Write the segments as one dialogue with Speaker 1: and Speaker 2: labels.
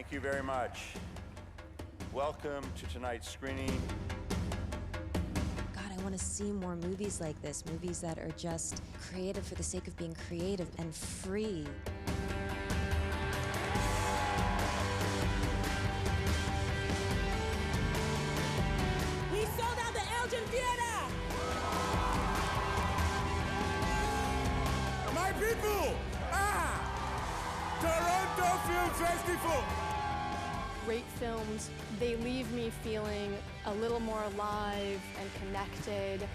Speaker 1: Thank you very much. Welcome to tonight's screening.
Speaker 2: God, I want to see more movies like this, movies that are just creative for the sake of being creative and free.
Speaker 3: We sold out the Elgin Theater!
Speaker 4: My people! Toronto Film Festival!
Speaker 5: Great films, they leave me feeling a little more alive and connected,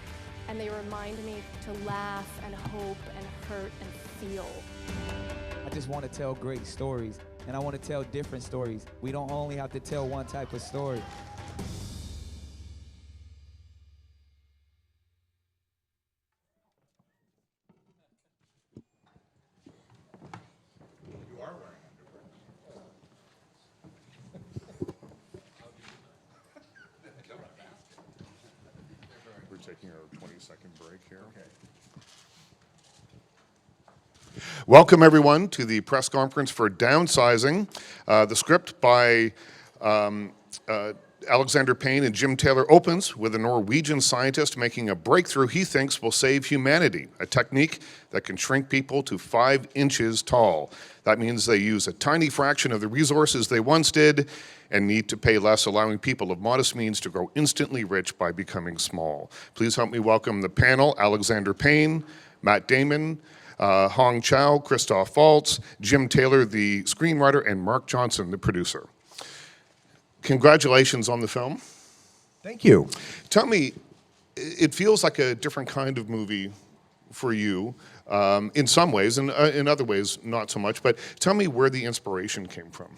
Speaker 5: and they remind me to laugh and hope and hurt and feel.
Speaker 6: I just want to tell great stories, and I want to tell different stories. We don't only have to tell one type of story.
Speaker 7: We're taking our 20-second break here. Okay. Welcome, everyone, to the press conference for Downsizing. The script by Alexander Payne and Jim Taylor opens with a Norwegian scientist making a breakthrough he thinks will save humanity, a technique that can shrink people to 5 inches tall. That means they use a tiny fraction of the resources they once did and need to pay less, allowing people of modest means to grow instantly rich by becoming small. Please help me welcome the panel: Alexander Payne, Matt Damon, Hong Chow, Christoph Waltz, Jim Taylor, the screenwriter, and Mark Johnson, the producer. Congratulations on the film.
Speaker 4: Thank you.
Speaker 7: Tell me, it feels like a different kind of movie for you in some ways, and in other ways not so much, but tell me where the inspiration came from.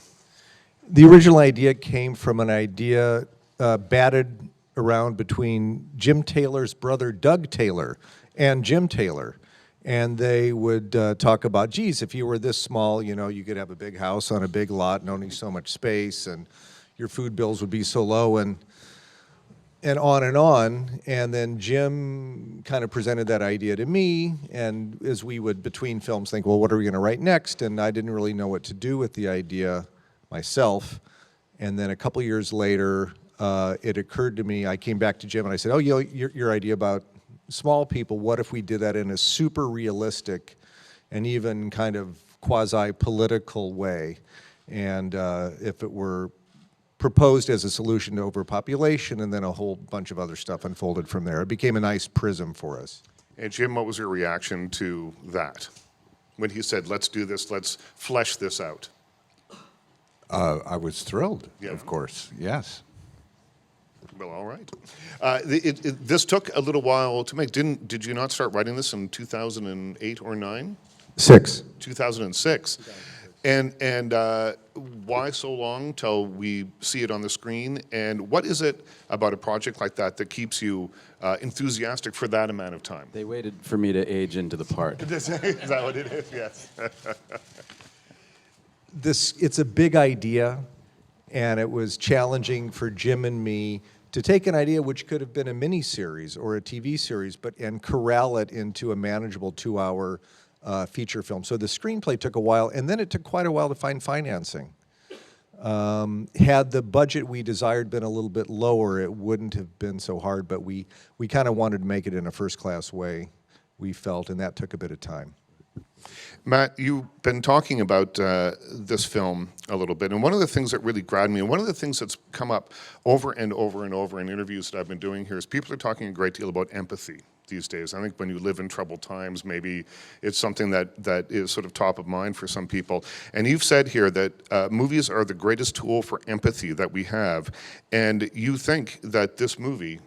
Speaker 4: The original idea came from an idea batted around between Jim Taylor's brother Doug Taylor and Jim Taylor. And they would talk about, geez, if you were this small, you know, you could have a big house on a big lot and only so much space, and your food bills would be so low, and on and on. And then Jim kind of presented that idea to me, and as we would, between films, think, well, what are we going to write next? And I didn't really know what to do with the idea myself. And then a couple years later, it occurred to me, I came back to Jim and I said, oh, your idea about small people, what if we did that in a super realistic and even kind of quasi-political way? And if it were proposed as a solution to overpopulation, and then a whole bunch of other stuff unfolded from there. It became a nice prism for us.
Speaker 7: And Jim, what was your reaction to that? When he said, let's do this, let's flesh this out.
Speaker 8: I was thrilled,
Speaker 7: Yeah.
Speaker 8: of course, yes.
Speaker 7: Well, all right. This took a little while to make. Did you not start writing this in 2008 or 9? 2006. And why so long till we see it on the screen? And what is it about a project like that that keeps you enthusiastic for that amount of time?
Speaker 9: They waited for me to age into the part.
Speaker 7: Is that what it is? Yes.
Speaker 4: It's a big idea, and it was challenging for Jim and me to take an idea which could have been a mini-series or a TV series, and corral it into a manageable 2-hour feature film. So the screenplay took a while, and then it took quite a while to find financing. Had the budget we desired been a little bit lower, it wouldn't have been so hard, but we kind of wanted to make it in a first-class way, we felt, and that took a bit of time.
Speaker 7: Matt, you've been talking about this film a little bit, and one of the things that really grabbed me, and one of the things that's come up over and over and over in interviews that I've been doing here, is people are talking a great deal about empathy these days. I think when you live in troubled times, maybe it's something that is sort of top of mind for some people. And you've said here that movies are the greatest tool for empathy that we have, and you think that this movie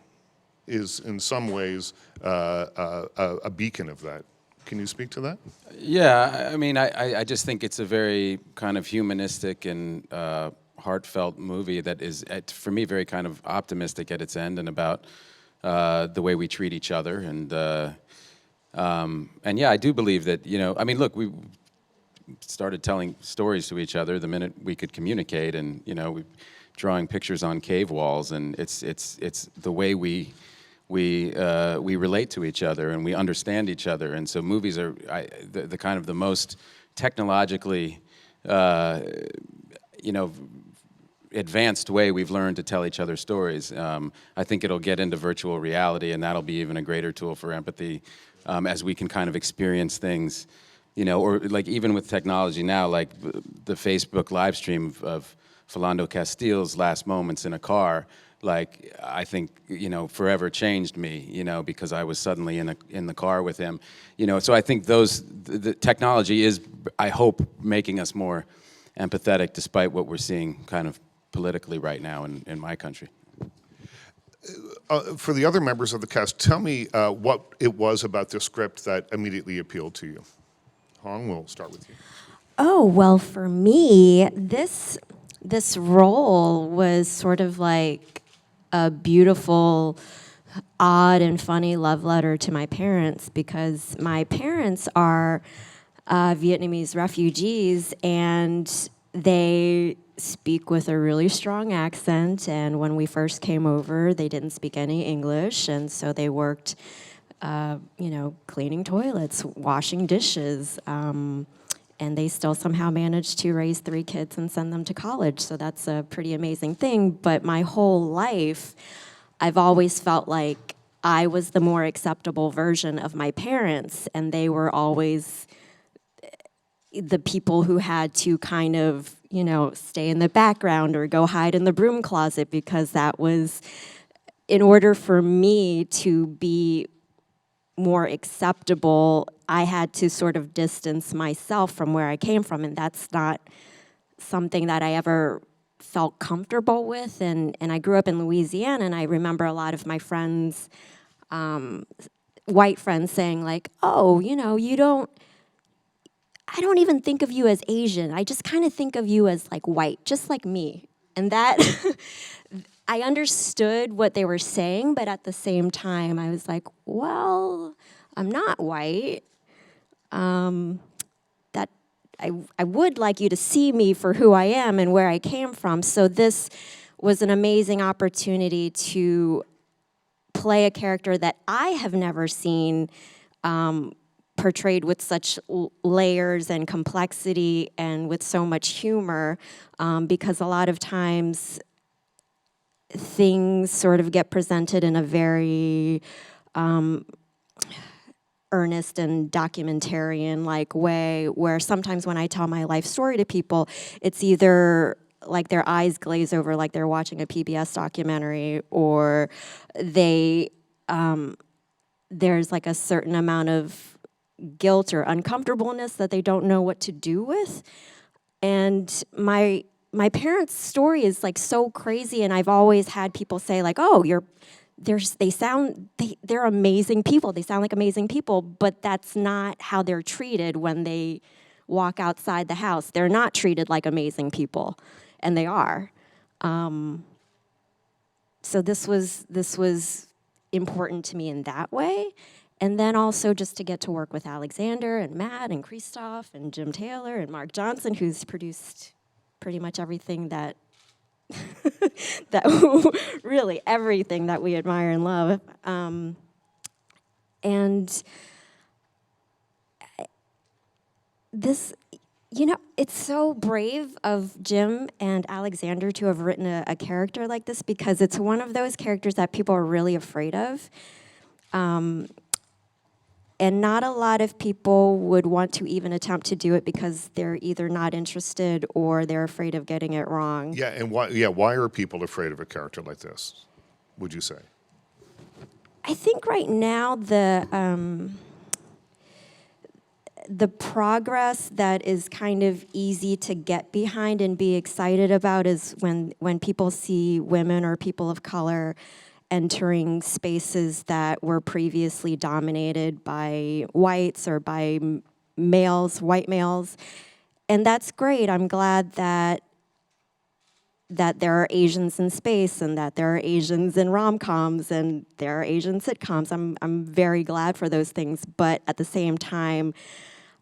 Speaker 7: is in some ways a beacon of that. Can you speak to that?
Speaker 9: Yeah, I mean, I just think it's a very kind of humanistic and heartfelt movie that is, for me, very kind of optimistic at its end, and about the way we treat each other. And yeah, I do believe that, you know, I mean, look, we started telling stories to each other the minute we could communicate, and, you know, we drawing pictures on cave walls, and it's the way we relate to each other and we understand each other. And so movies are the kind of the most technologically you know, advanced way we've learned to tell each other stories. I think it'll get into virtual reality, and that'll be even a greater tool for empathy as we can kind of experience things, you know, or like even with technology now, like the Facebook live stream of Philando Castile's last moments in a car, like I think, you know, forever changed me, you know, because I was suddenly in the car with him, you know. So I think the technology is, I hope, making us more empathetic despite what we're seeing kind of politically right now in my country.
Speaker 7: For the other members of the cast, tell me what it was about the script that immediately appealed to you. Hong, we'll start with you.
Speaker 2: Oh, well, for me, this role was sort of like a beautiful, odd and funny love letter to my parents, because my parents are Vietnamese refugees, and they speak with a really strong accent, and when we first came over, they didn't speak any English, and so they worked, you know, cleaning toilets, washing dishes, and they still somehow managed to raise 3 kids and send them to college, so that's a pretty amazing thing. But my whole life, I've always felt like I was the more acceptable version of my parents, and they were always the people who had to kind of, you know, stay in the background or go hide in the broom closet, because that was, in order for me to be more acceptable, I had to sort of distance myself from where I came from, and that's not something that I ever felt comfortable with. And I grew up in Louisiana, and I remember a lot of my friends, white friends, saying like, oh, you know, I don't even think of you as Asian. I just kind of think of you as like white, just like me. And that, I understood what they were saying, but at the same time, I was like, well, I'm not white. That I would like you to see me for who I am and where I came from. So this was an amazing opportunity to play a character that I have never seen portrayed with such layers and complexity and with so much humor, because a lot of times things sort of get presented in a very earnest and documentarian-like way, where sometimes when I tell my life story to people, it's either like their eyes glaze over like they're watching a PBS documentary, or there's like a certain amount of guilt or uncomfortableness that they don't know what to do with. And my parents' story is like so crazy, and I've always had people say like, oh, they're amazing people. They sound like amazing people, but that's not how they're treated when they walk outside the house. They're not treated like amazing people, and they are. So this was important to me in that way. And then also just to get to work with Alexander and Matt and Christoph and Jim Taylor and Mark Johnson, who's produced pretty much everything that, really everything that we admire and love. And this, you know, it's so brave of Jim and Alexander to have written a character like this, because it's one of those characters that people are really afraid of. And not a lot of people would want to even attempt to do it because they're either not interested or they're afraid of getting it wrong.
Speaker 7: Yeah, and why are people afraid of a character like this, would you say?
Speaker 2: I think right now the progress that is kind of easy to get behind and be excited about is when people see women or people of color entering spaces that were previously dominated by whites or by males, white males. And that's great. I'm glad that there are Asians in space, and that there are Asians in rom-coms, and there are Asian sitcoms. I'm very glad for those things. But at the same time,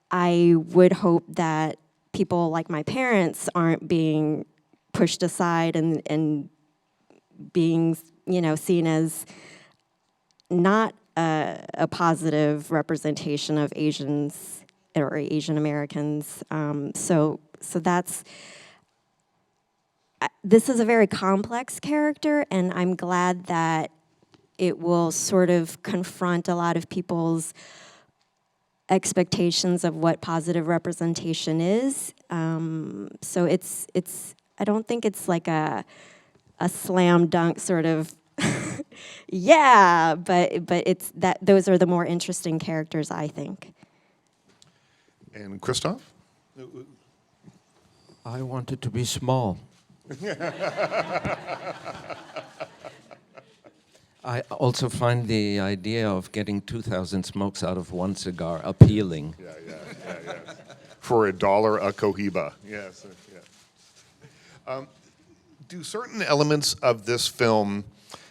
Speaker 2: I would hope that people like my parents aren't being pushed aside and being, you know, seen as not a positive representation of Asians or Asian Americans. So that's, this is a very complex character, and I'm glad that it will sort of confront a lot of people's expectations of what positive representation is. So it's I don't think it's like a slam dunk sort of yeah, but it's that those are the more interesting characters, I think.
Speaker 7: And Christoph?
Speaker 10: I want it to be small. I also find the idea of getting 2,000 smokes out of one cigar appealing.
Speaker 7: Yeah. For $1 a cohiba. Yes. Yeah. Do certain elements of this film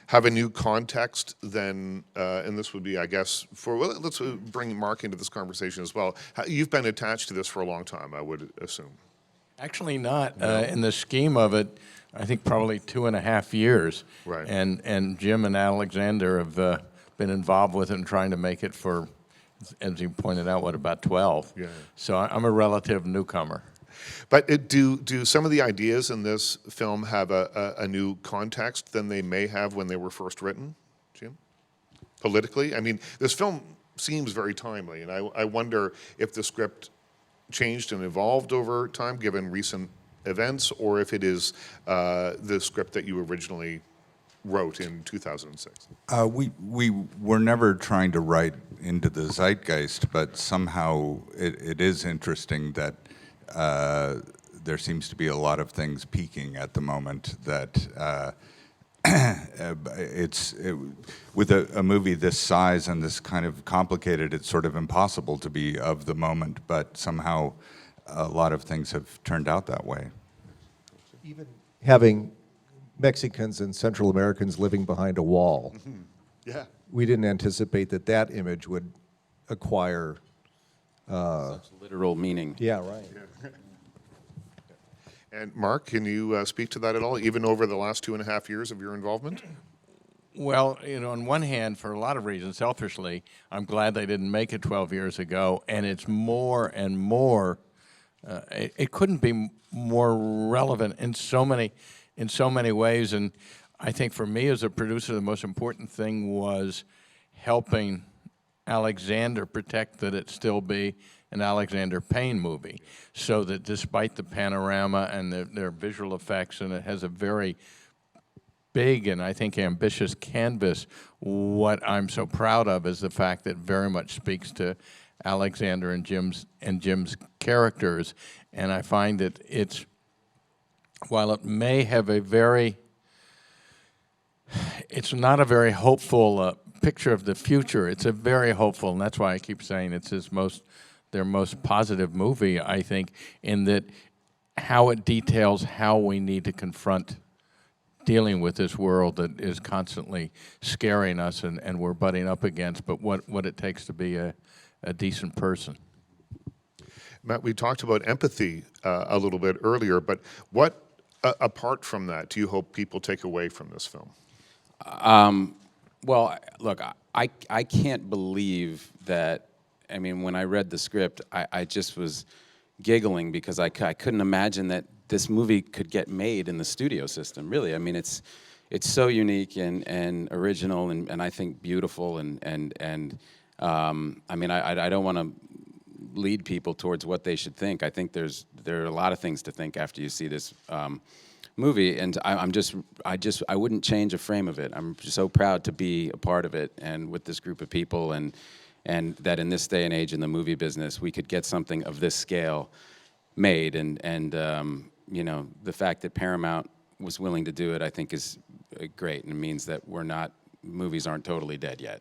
Speaker 7: have a new context than, and this would be, I guess, well, let's bring Mark into this conversation as well. You've been attached to this for a long time, I would assume.
Speaker 11: Actually not. In the scheme of it, I think probably 2.5 years.
Speaker 7: Right.
Speaker 11: And Jim and Alexander have been involved with it and trying to make it for, as you pointed out, about 12.
Speaker 7: Yeah.
Speaker 11: So I'm a relative newcomer.
Speaker 7: But do some of the ideas in this film have a new context than they may have when they were first written, Jim? Politically? I mean, this film seems very timely, and I wonder if the script changed and evolved over time, given recent events, or if it is the script that you originally wrote in 2006.
Speaker 8: We were never trying to write into the zeitgeist, but somehow it is interesting that there seems to be a lot of things peaking at the moment that with a movie this size and this kind of complicated, it's sort of impossible to be of the moment, but somehow a lot of things have turned out that way.
Speaker 4: Even having Mexicans and Central Americans living behind a wall,
Speaker 7: Yeah.
Speaker 4: we didn't anticipate that that image would acquire.
Speaker 9: Such literal meaning.
Speaker 4: Yeah, right.
Speaker 7: And Mark, can you speak to that at all, even over the last 2.5 years of your involvement?
Speaker 11: Well, on one hand, for a lot of reasons, selfishly, I'm glad they didn't make it 12 years ago, and it's more and more. It couldn't be more relevant in so many ways. And I think for me as a producer, the most important thing was helping Alexander protect that it still be an Alexander Payne movie, so that despite the panorama and their visual effects, and it has a very big and I think ambitious canvas, what I'm so proud of is the fact that it very much speaks to Alexander and Jim's characters. And I find that it's, while it may have it's not a very hopeful picture of the future, it's a very hopeful, and that's why I keep saying it's their most positive movie, I think, in that how it details how we need to confront dealing with this world that is constantly scaring us and we're butting up against, but what it takes to be a decent person.
Speaker 7: Matt, we talked about empathy a little bit earlier, but what, apart from that, do you hope people take away from this film?
Speaker 9: Well, look, I can't believe that. I mean, when I read the script, I just was giggling because I couldn't imagine that this movie could get made in the studio system, really. I mean, it's so unique and original and I think beautiful and I mean, I don't want to lead people towards what they should think. I think there are a lot of things to think after you see this movie, and I wouldn't change a frame of it. I'm just so proud to be a part of it and with this group of people, and that in this day and age in the movie business, we could get something of this scale made, and the fact that Paramount was willing to do it, I think, is great, and it means that movies aren't totally dead yet.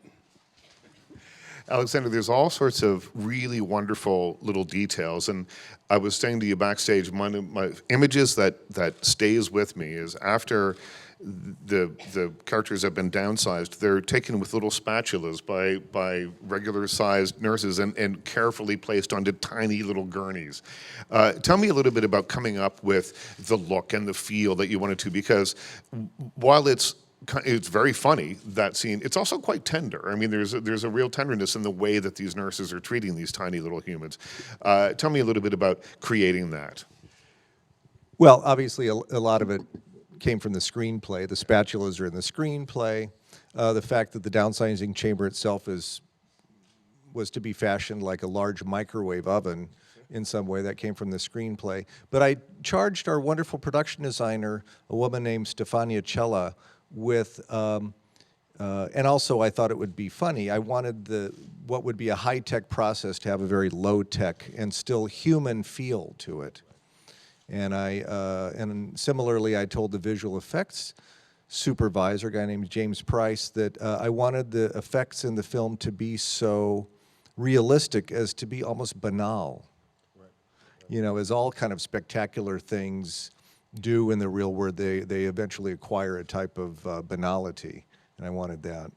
Speaker 7: Alexander, there's all sorts of really wonderful little details, and I was saying to you backstage, one of my images that stays with me is after the characters have been downsized, they're taken with little spatulas by regular-sized nurses and carefully placed onto tiny little gurneys. Tell me a little bit about coming up with the look and the feel that you wanted to, because while it's very funny, that scene, it's also quite tender. I mean, there's a real tenderness in the way that these nurses are treating these tiny little humans. Tell me a little bit about creating that.
Speaker 4: Well, obviously, a lot of it came from the screenplay. The spatulas are in the screenplay. The fact that the downsizing chamber itself was to be fashioned like a large microwave oven in some way, that came from the screenplay. But I charged our wonderful production designer, a woman named Stefania Cella, with, and also I thought it would be funny. I wanted what would be a high-tech process to have a very low-tech and still human feel to it. And and similarly, I told the visual effects supervisor, a guy named James Price, that I wanted the effects in the film to be so realistic as to be almost banal. You know, as all kind of spectacular things do in the real world, they eventually acquire a type of banality, and I wanted that.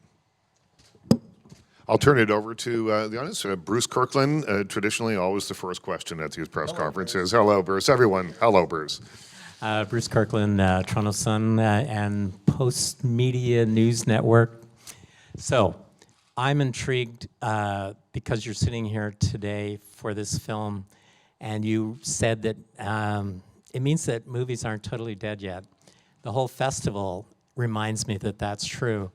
Speaker 7: I'll turn it over to the audience. Bruce Kirkland, traditionally always the first question at these press conferences. Hello, Bruce. Everyone, hello, Bruce.
Speaker 12: Bruce Kirkland, Toronto Sun and Post Media News Network. So, I'm intrigued because you're sitting here today for this film, and you said that it means that movies aren't totally dead yet. The whole festival reminds me that that's true.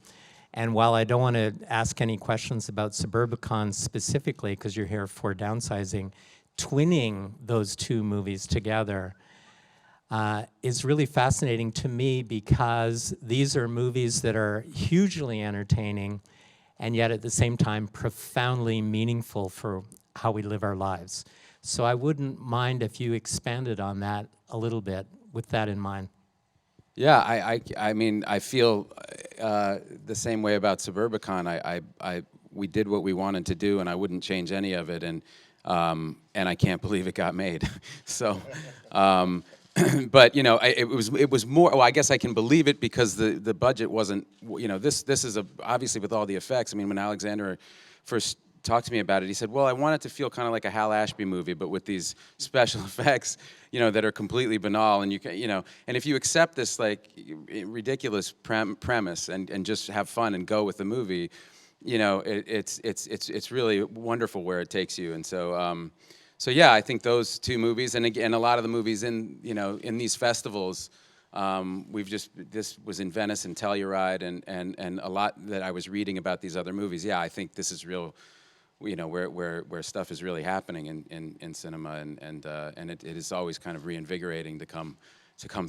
Speaker 12: And while I don't want to ask any questions about Suburbicon specifically, because you're here for downsizing, twinning those two movies together is really fascinating to me, because these are movies that are hugely entertaining and yet at the same time profoundly meaningful for how we live our lives. So I wouldn't mind if you expanded on that a little bit with that in mind.
Speaker 9: Yeah, I mean, I feel the same way about Suburbicon. We did what we wanted to do, and I wouldn't change any of it, and I can't believe it got made. So, but you know, it was more. Well, I guess I can believe it because the budget wasn't. You know, this is obviously with all the effects. I mean, when Alexander first talked to me about it, he said, well, I want it to feel kind of like a Hal Ashby movie, but with these special effects, you know, that are completely banal. And you know, and if you accept this like ridiculous premise and just have fun and go with the movie, you know, it's really wonderful where it takes you. And so, so yeah, I think those two movies, and again, a lot of the movies in, you know, in these festivals, this was in Venice and Telluride, and a lot that I was reading about these other movies. Yeah, I think this is real. You know, where stuff is really happening in cinema, and it is always kind of reinvigorating to come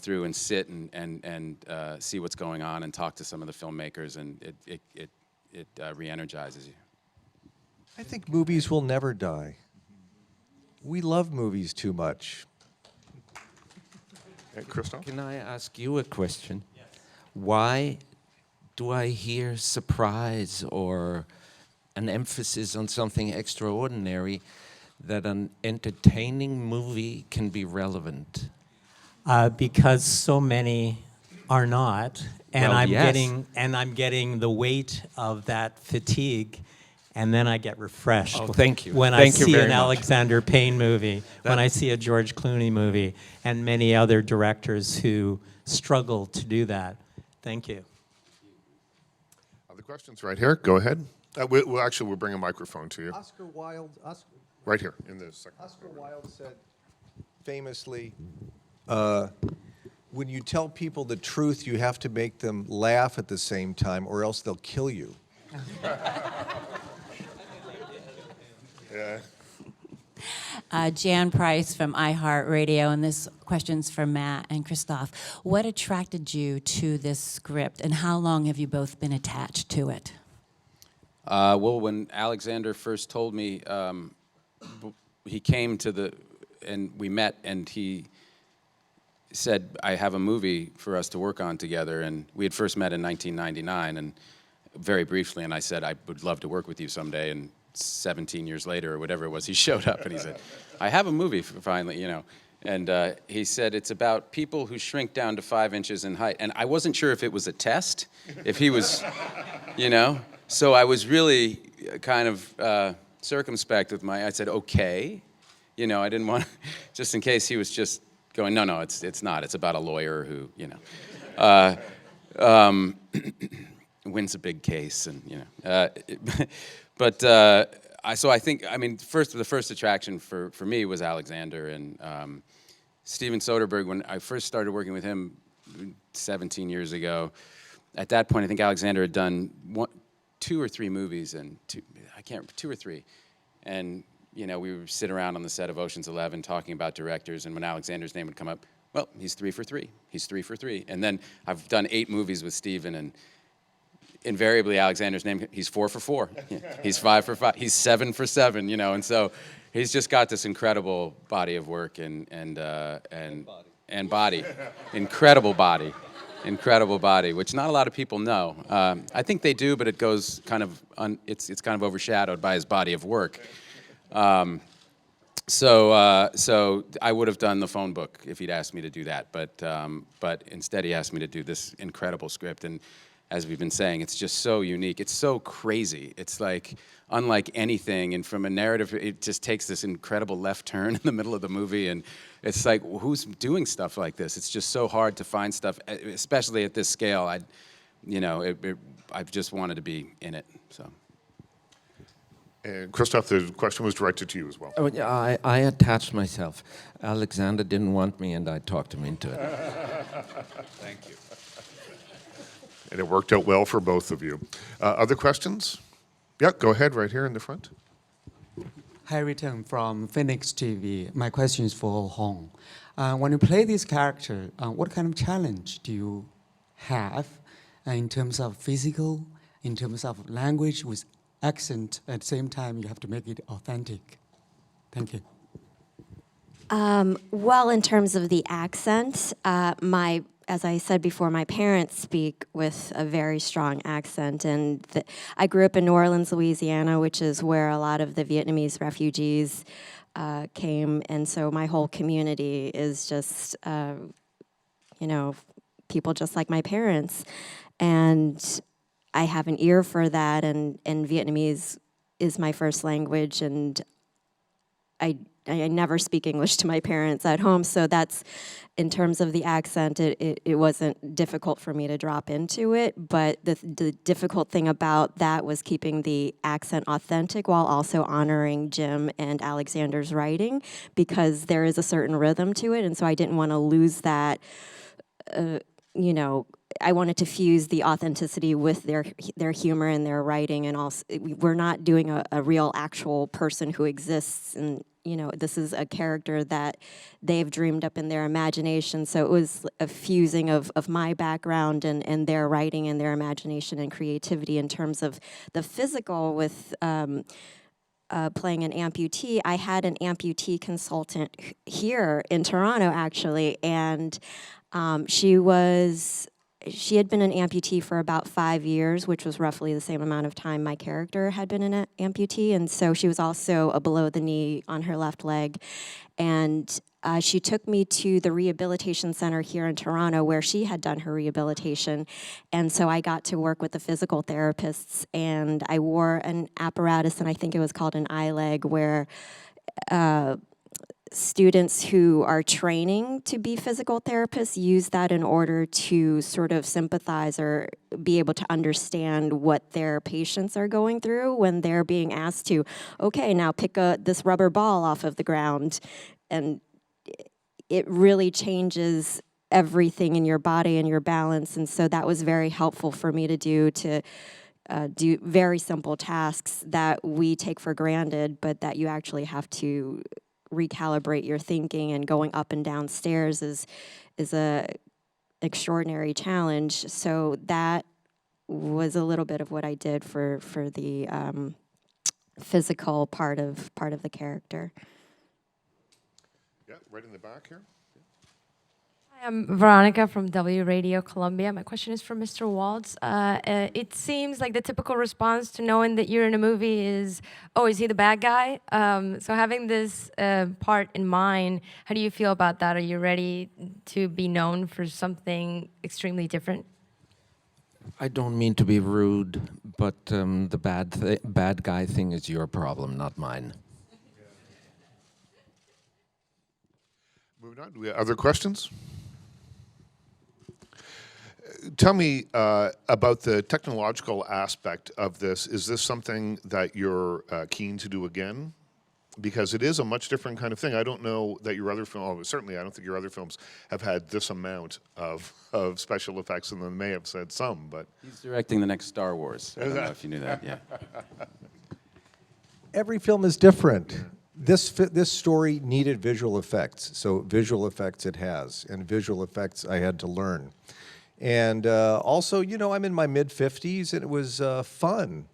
Speaker 9: through and sit and see what's going on and talk to some of the filmmakers, and it re-energizes you.
Speaker 4: I think movies will never die. We love movies too much.
Speaker 7: Christoph?
Speaker 10: Can I ask you a question? Yes. Why do I hear surprise or an emphasis on something extraordinary that an entertaining movie can be relevant?
Speaker 12: Because so many are not, and
Speaker 10: Well, yes.
Speaker 12: I'm getting the weight of that fatigue, and then I get refreshed.
Speaker 10: Oh, thank you.
Speaker 12: When
Speaker 10: Thank
Speaker 12: I
Speaker 10: you
Speaker 12: see
Speaker 10: very
Speaker 12: an
Speaker 10: much.
Speaker 12: Alexander Payne movie, when I see a George Clooney movie, and many other directors who struggle to do that. Thank you.
Speaker 7: Other questions right here? Go ahead. We'll bring a microphone to you.
Speaker 4: Oscar Wilde.
Speaker 7: Right here in the second.
Speaker 4: Oscar Wilde said famously, when you tell people the truth, you have to make them laugh at the same time, or else they'll kill you.
Speaker 7: Yeah.
Speaker 13: Jan Price from iHeartRadio, and this question's for Matt and Christoph. What attracted you to this script, and how long have you both been attached to it?
Speaker 9: Well, when Alexander first told me, he came and we met, and he said, I have a movie for us to work on together. And we had first met in 1999, and very briefly, and I said, I would love to work with you someday. And 17 years later, or whatever it was, he showed up and he said, I have a movie finally, you know. And he said, it's about people who shrink down to 5 inches in height. And I wasn't sure if it was a test, if he was, you know. So I was really kind of circumspect with I said, okay. You know, I didn't want, just in case he was just going, no, it's not. It's about a lawyer who, you know, wins a big case, and, you know. But so I think, I mean, the first attraction for me was Alexander, and Steven Soderbergh, when I first started working with him 17 years ago, at that point, I think Alexander had done 2 or 3 movies, and 2 or 3. And, you know, we would sit around on the set of Ocean's 11 talking about directors, and when Alexander's name would come up, well, he's 3 for 3. He's 3 for 3. And then I've done 8 movies with Steven, and invariably Alexander's name, he's 4 for 4. He's 5 for 5. He's 7 for 7, you know, and so he's just got this incredible body of work and body. Incredible body. Incredible body, which not a lot of people know. I think they do, but it goes kind of, it's kind of overshadowed by his body of work. So I would have done the phone book if he'd asked me to do that, but instead he asked me to do this incredible script, and as we've been saying, it's just so unique. It's so crazy. It's like unlike anything, and from a narrative, it just takes this incredible left turn in the middle of the movie, and it's like, who's doing stuff like this? It's just so hard to find stuff, especially at this scale. I just wanted to be in it, so.
Speaker 7: And Christoph, the question was directed to you as well.
Speaker 10: Oh, yeah, I attached myself. Alexander didn't want me, and I talked him into it.
Speaker 7: Thank you. And it worked out well for both of you. Other questions? Yeah, go ahead, right here in the front.
Speaker 14: Hi, Riton from Phoenix TV. My question is for Hong. When you play this character, what kind of challenge do you have in terms of physical, in terms of language with accent, at the same time you have to make it authentic? Thank you.
Speaker 2: Well, in terms of the accent, as I said before, my parents speak with a very strong accent, and I grew up in New Orleans, Louisiana, which is where a lot of the Vietnamese refugees came, and so my whole community is just, people just like my parents, and I have an ear for that, and Vietnamese is my first language, and I never speak English to my parents at home, so that's, in terms of the accent, it wasn't difficult for me to drop into it, but the difficult thing about that was keeping the accent authentic while also honoring Jim and Alexander's writing, because there is a certain rhythm to it, and so I didn't want to lose that, I wanted to fuse the authenticity with their humor and their writing, and also we're not doing a real actual person who exists, and this is a character that they've dreamed up in their imagination. So it was a fusing of my background and their writing and their imagination and creativity. In terms of the physical with playing an amputee, I had an amputee consultant here in Toronto, actually, and she had been an amputee for about 5 years, which was roughly the same amount of time my character had been an amputee, and so she was also a below the knee on her left leg. And she took me to the rehabilitation center here in Toronto where she had done her rehabilitation, and so I got to work with the physical therapists, and I wore an apparatus, and I think it was called an iLeg, where students who are training to be physical therapists use that in order to sort of sympathize or be able to understand what their patients are going through when they're being asked to, okay, now pick this rubber ball off of the ground. And it really changes everything in your body and your balance. And so that was very helpful for me to do very simple tasks that we take for granted, but that you actually have to recalibrate your thinking, and going up and down stairs is a extraordinary challenge. So that was a little bit of what I did for the physical part of the character.
Speaker 7: Yeah, right in the back here.
Speaker 15: Hi, I'm Veronica from W Radio Columbia. My question is for Mr. Waltz. It seems like the typical response to knowing that you're in a movie is, oh, is he the bad guy? So having this part in mind, how do you feel about that? Are you ready to be known for something extremely different?
Speaker 10: I don't mean to be rude, but the bad guy thing is your problem, not mine.
Speaker 7: Moving on, do we have other questions? Tell me about the technological aspect of this. Is this something that you're keen to do again? because it is a much different kind of thing. I don't know that your other film, certainly I don't think your other films have had this amount of special effects, and they may have said some, but.
Speaker 9: He's directing the next Star Wars. I don't know if you knew that, yeah.
Speaker 4: Every film is different. This story needed visual effects, so visual effects it has, and visual effects I had to learn. And also, you know, I'm in my mid-50s, and it was fun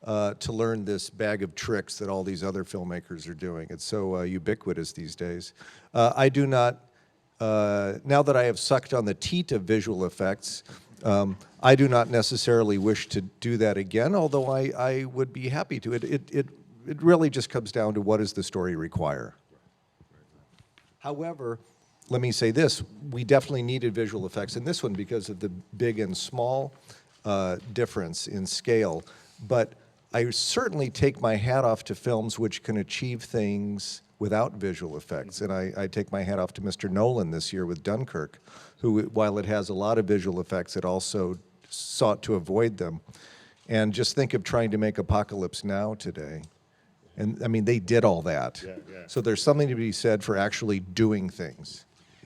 Speaker 4: to learn this bag of tricks that all these other filmmakers are doing. It's so ubiquitous these days. I do not, now that I have sucked on the teat of visual effects, I do not necessarily wish to do that again, although I would be happy to. It really just comes down to what does the story require. However, let me say this, we definitely needed visual effects in this one because of the big and small difference in scale. But I certainly take my hat off to films which can achieve things without visual effects. And I take my hat off to Mr. Nolan this year with Dunkirk, who, while it has a lot of visual effects, it also sought to avoid them. And just think of trying to make Apocalypse Now today. And I mean, they did all that.
Speaker 7: Yeah, yeah.
Speaker 4: So there's something to be said for actually doing things.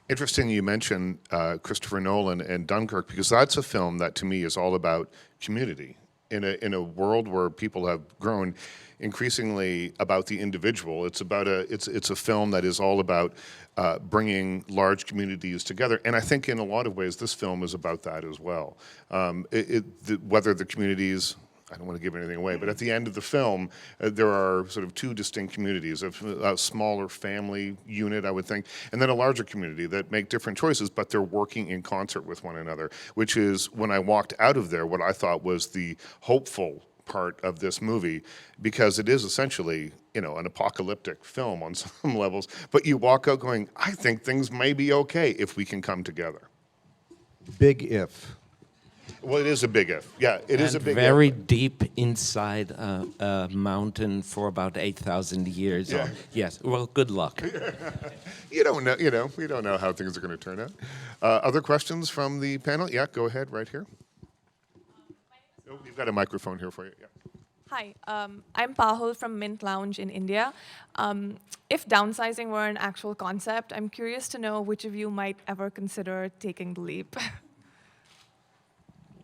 Speaker 7: Interesting you mentioned Christopher Nolan and Dunkirk, because that's a film that to me is all about community. In a world where people have grown increasingly about the individual, it's a film that is all about bringing large communities together. And I think in a lot of ways this film is about that as well. Whether the communities, I don't want to give anything away, but at the end of the film, there are sort of two distinct communities, a smaller family unit, I would think, and then a larger community that make different choices, but they're working in concert with one another, which is, when I walked out of there, what I thought was the hopeful part of this movie, because it is essentially, you know, an apocalyptic film on some levels, but you walk out going, I think things may be okay if we can come together.
Speaker 4: Big if.
Speaker 7: Well, it is a big if. Yeah, it is a big
Speaker 10: very
Speaker 7: if.
Speaker 10: deep inside a mountain for about 8,000 years.
Speaker 7: Yeah.
Speaker 10: Yes. Well, good luck.
Speaker 7: You don't know. You know, we don't know how things are going to turn out. Other questions from the panel? Yeah, go ahead, right here. Oh, you've got a microphone here for you. Yeah.
Speaker 16: Hi, I'm Pahul from Mint Lounge in India. If downsizing were an actual concept, I'm curious to know which of you might ever consider taking the leap.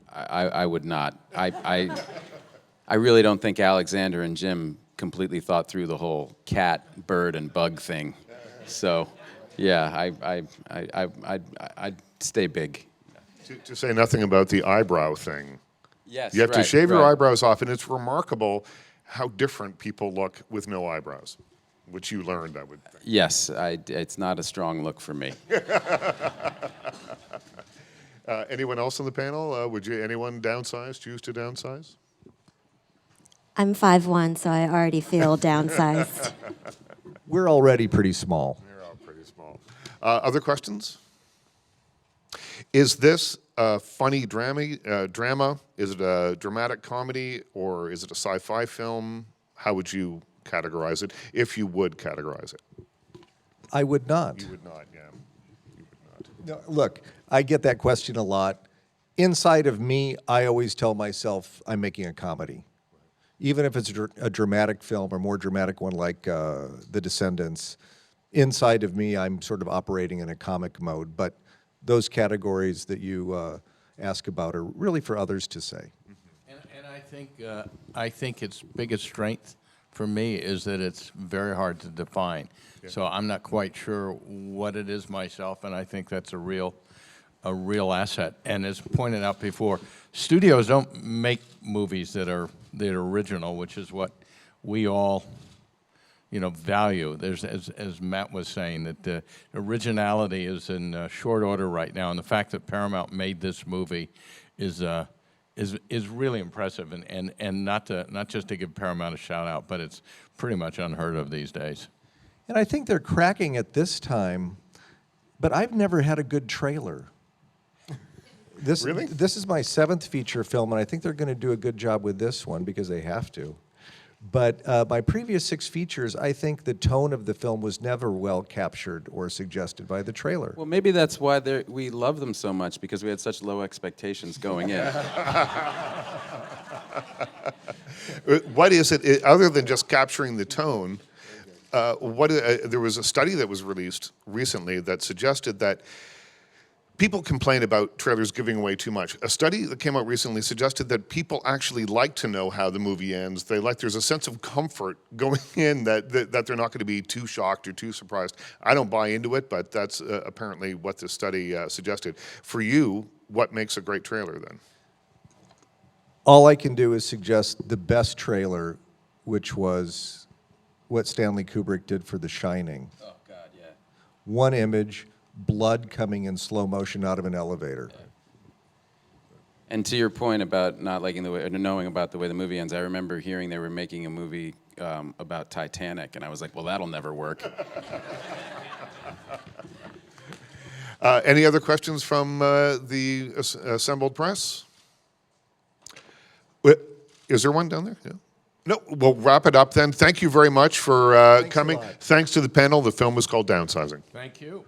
Speaker 9: I would not. I really don't think Alexander and Jim completely thought through the whole cat, bird, and bug thing. So, yeah, I'd stay big.
Speaker 7: To say nothing about the eyebrow thing.
Speaker 9: Yes,
Speaker 7: you have to shave your
Speaker 9: right.
Speaker 7: eyebrows off, and it's remarkable how different people look with no eyebrows, which you learned, I would think.
Speaker 9: Yes, it's not a strong look for me.
Speaker 7: Anyone else on the panel? Anyone downsize, choose to downsize?
Speaker 2: I'm 5'1", so I already feel downsized.
Speaker 4: We're already pretty small.
Speaker 7: We're all pretty small. Other questions? Is this a funny drama? Is it a dramatic comedy, or is it a sci-fi film? How would you categorize it, if you would categorize it?
Speaker 4: I would not.
Speaker 7: You would not, yeah. You would not.
Speaker 4: No, look, I get that question a lot. Inside of me, I always tell myself I'm making a comedy. Even if it's a dramatic film or more dramatic one like The Descendants, inside of me, I'm sort of operating in a comic mode. But those categories that you ask about are really for others to say.
Speaker 11: And I think its biggest strength for me is that it's very hard to define. Yeah. So I'm not quite sure what it is myself, and I think that's a real asset. And as pointed out before, studios don't make movies that are original, which is what we all, you know, value. There's, as Matt was saying, that the originality is in short order right now, and the fact that Paramount made this movie is really impressive, and not just to give Paramount a shout out, but it's pretty much unheard of these days.
Speaker 4: And I think they're cracking it this time, but I've never had a good trailer.
Speaker 7: Really?
Speaker 4: This is my 7th feature film, and I think they're going to do a good job with this one because they have to. But my previous 6 features, I think the tone of the film was never well captured or suggested by the trailer.
Speaker 9: Well, maybe that's why we love them so much, because we had such low expectations going in.
Speaker 7: What is it, other than just capturing the tone, there was a study that was released recently that suggested that people complain about trailers giving away too much. A study that came out recently suggested that people actually like to know how the movie ends. There's a sense of comfort going in that they're not going to be too shocked or too surprised. I don't buy into it, but that's apparently what this study suggested. For you, what makes a great trailer then?
Speaker 4: All I can do is suggest the best trailer, which was what Stanley Kubrick did for The Shining.
Speaker 9: Oh, God, yeah.
Speaker 4: One image, blood coming in slow motion out of an elevator.
Speaker 9: Yeah. And to your point about not liking the way, or knowing about the way the movie ends, I remember hearing they were making a movie about Titanic, and I was like, well, that'll never work.
Speaker 7: Any other questions from the assembled press? Is there one down there? Yeah. No, we'll wrap it up then. Thank you very much for coming. Thanks to the panel. The film is called Downsizing.
Speaker 11: Thank you.